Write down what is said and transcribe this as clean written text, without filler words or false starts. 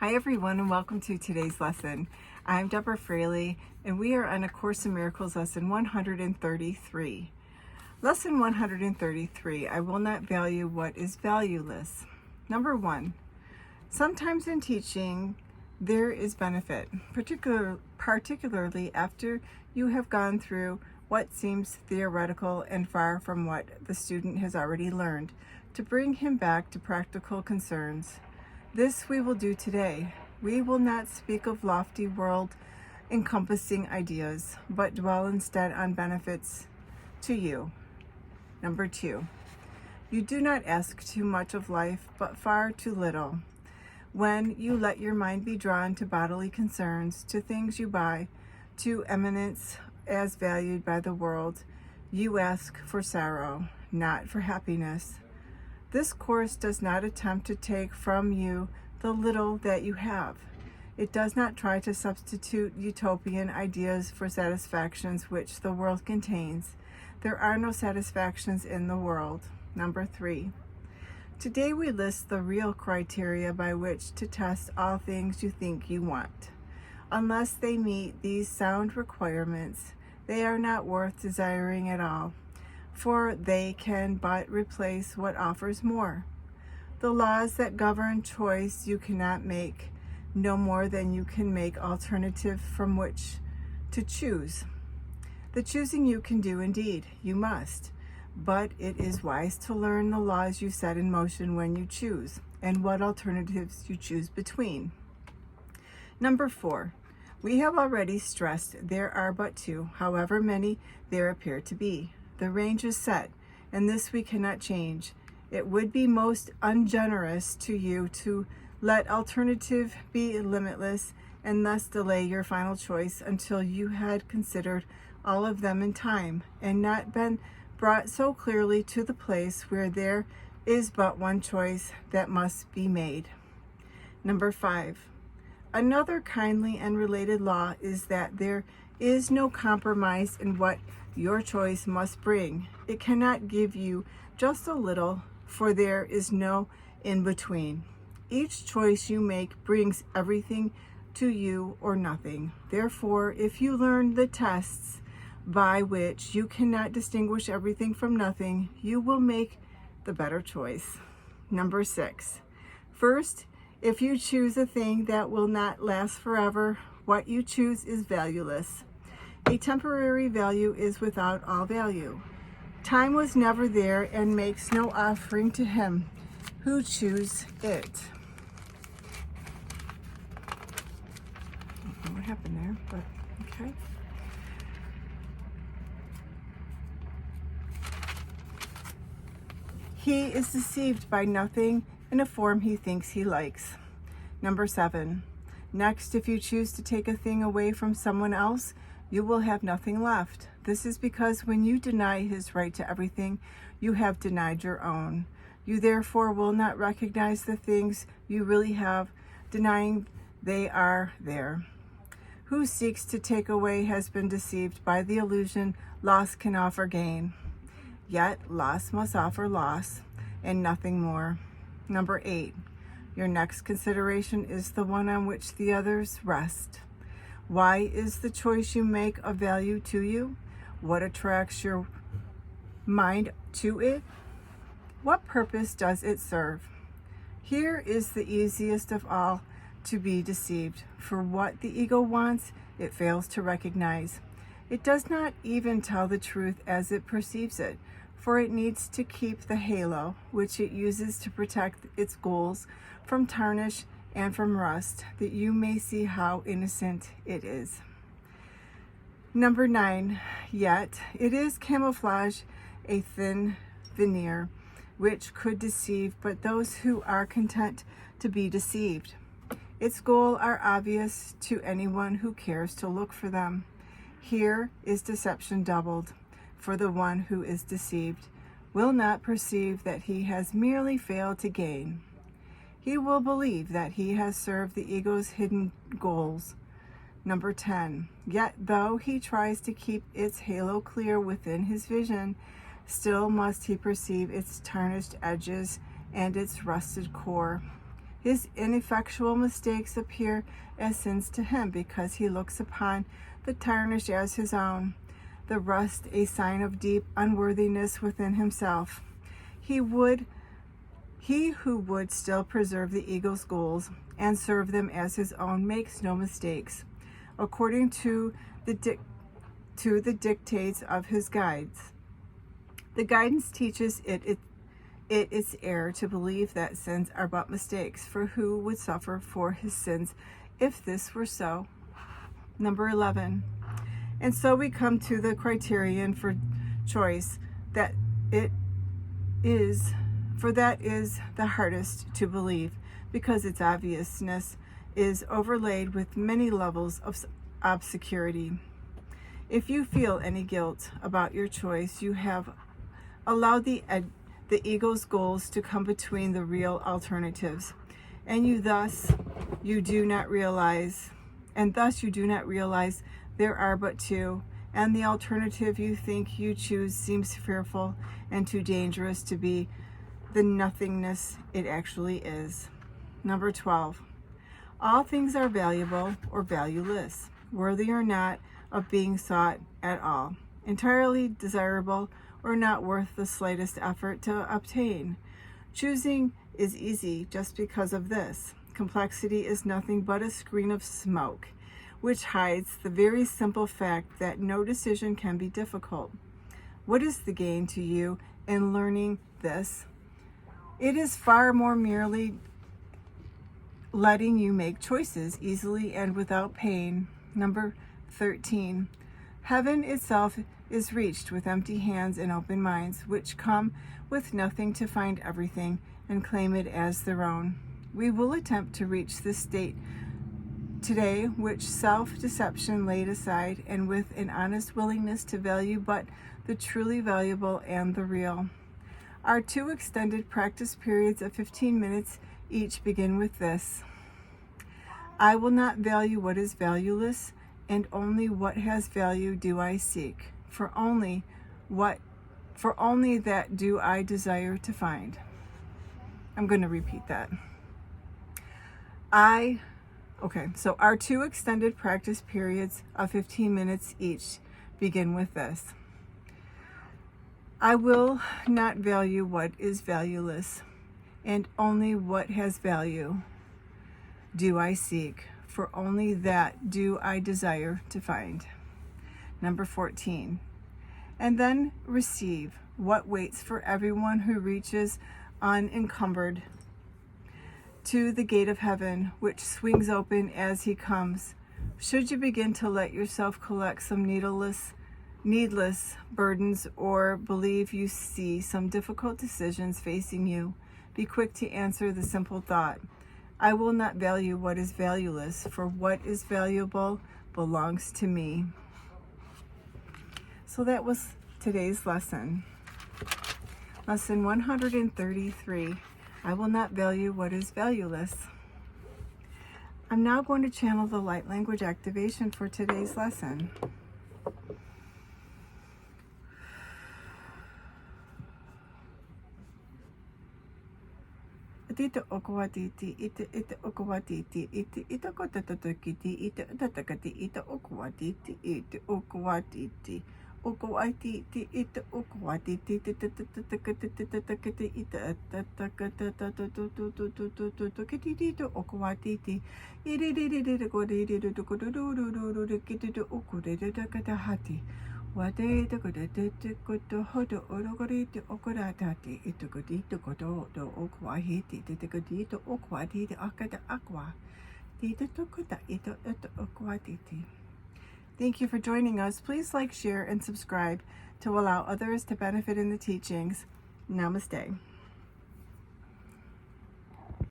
Hi everyone, and welcome to today's lesson. I'm Deborah Fraley, and we are on A Course in Miracles lesson 133. Lesson 133, I will not value what is valueless. Number 1, sometimes in teaching there is benefit, particularly after you have gone through what seems theoretical and far from what the student has already learned, to bring him back to practical concerns. This we will do today. We will not speak of lofty world-encompassing ideas, but dwell instead on benefits to you. Number 2, you do not ask too much of life, but far too little. When you let your mind be drawn to bodily concerns, to things you buy, to eminence as valued by the world, you ask for sorrow, not for happiness. This course does not attempt to take from you the little that you have. It does not try to substitute utopian ideas for satisfactions which the world contains. There are no satisfactions in the world. Number 3, today we list the real criteria by which to test all things you think you want. Unless they meet these sound requirements, they are not worth desiring at all, for they can but replace what offers more. The laws that govern choice you cannot make, no more than you can make alternative from which to choose. The choosing you can do indeed, you must, but it is wise to learn the laws you set in motion when you choose, and what alternatives you choose between. Number 4, we have already stressed there are but two, however many there appear to be. The range is set, and this we cannot change. It would be most ungenerous to you to let alternative be limitless and thus delay your final choice until you had considered all of them in time and not been brought so clearly to the place where there is but one choice that must be made. Number 5, another kindly and related law is that there is no compromise in what your choice must bring. It cannot give you just a little, for there is no in-between. Each choice you make brings everything to you or nothing. Therefore, if you learn the tests by which you cannot distinguish everything from nothing, you will make the better choice. Number 6, first, if you choose a thing that will not last forever, what you choose is valueless. A temporary value is without all value. Time was never there and makes no offering to him who choose it. I don't know what happened there, but okay. He is deceived by nothing in a form he thinks he likes. Number 7, next, if you choose to take a thing away from someone else, you will have nothing left. This is because when you deny his right to everything, you have denied your own. You therefore will not recognize the things you really have, denying they are there. Who seeks to take away has been deceived by the illusion loss can offer gain. Yet loss must offer loss and nothing more. Number 8, your next consideration is the one on which the others rest. Why is the choice you make of value to you? What attracts your mind to it? What purpose does it serve? Here is the easiest of all to be deceived, for what the ego wants, it fails to recognize. It does not even tell the truth as it perceives it, for it needs to keep the halo, which it uses to protect its goals, from tarnish and from rust, that you may see how innocent it is. Number 9, yet it is camouflage, a thin veneer, which could deceive but those who are content to be deceived. Its goals are obvious to anyone who cares to look for them. Here is deception doubled, for the one who is deceived will not perceive that he has merely failed to gain. He will believe that he has served the ego's hidden goals. Number 10, yet though he tries to keep its halo clear within his vision, still must he perceive its tarnished edges and its rusted core. His ineffectual mistakes appear as sins to him because he looks upon the tarnish as his own, the rust a sign of deep unworthiness within himself. He who would still preserve the eagle's goals and serve them as his own makes no mistakes, according to the dictates of his guides. The guidance teaches it's error to believe that sins are but mistakes, for who would suffer for his sins if this were so? Number 11. And so we come to the criterion for choice, that is the hardest to believe, because its obviousness is overlaid with many levels of obscurity. If you feel any guilt about your choice, you have allowed the ego's goals to come between the real alternatives, and thus you do not realize there are but two, and the alternative you think you choose seems fearful and too dangerous to be the nothingness it actually is. Number 12. All things are valuable or valueless, worthy or not of being sought at all, entirely desirable or not worth the slightest effort to obtain. Choosing is easy just because of this. Complexity is nothing but a screen of smoke, which hides the very simple fact that no decision can be difficult. What is the gain to you in learning this? It is far more merely letting you make choices easily and without pain. Number 13. Heaven itself is reached with empty hands and open minds, which come with nothing to find everything and claim it as their own. We will attempt to reach this state today, which self-deception laid aside, and with an honest willingness to value but the truly valuable and the real. Our 2 extended practice periods of 15 minutes each begin with this: I will not value what is valueless, and only what has value do I seek, for only that do I desire to find. I'm going to repeat that. So our 2 extended practice periods of 15 minutes each begin with this: I will not value what is valueless, and only what has value do I seek, for only that do I desire to find. Number 14. And then receive what waits for everyone who reaches unencumbered to the gate of heaven, which swings open as he comes. Should you begin to let yourself collect some needless burdens, or believe you see some difficult decisions facing you, be quick to answer the simple thought: I will not value what is valueless, for what is valuable belongs to me. So that was today's lesson. Lesson 133. I will not value what is valueless. I'm now going to channel the light language activation for today's lesson. Ite okwatiti ite okwatiti ite kotatotokiti ite tatakati ite okwatiti ite okwatiti okwatiti ite okwatiti ite tatakati ite tatakati ite okwatiti ite Wade the good to hodo orogoriti okoratati itukodito kodo do okwahiti the godito okwati the akada aqua dita tokoda ito okwatiti. Thank you for joining us. Please like, share, and subscribe to allow others to benefit in the teachings. Namaste.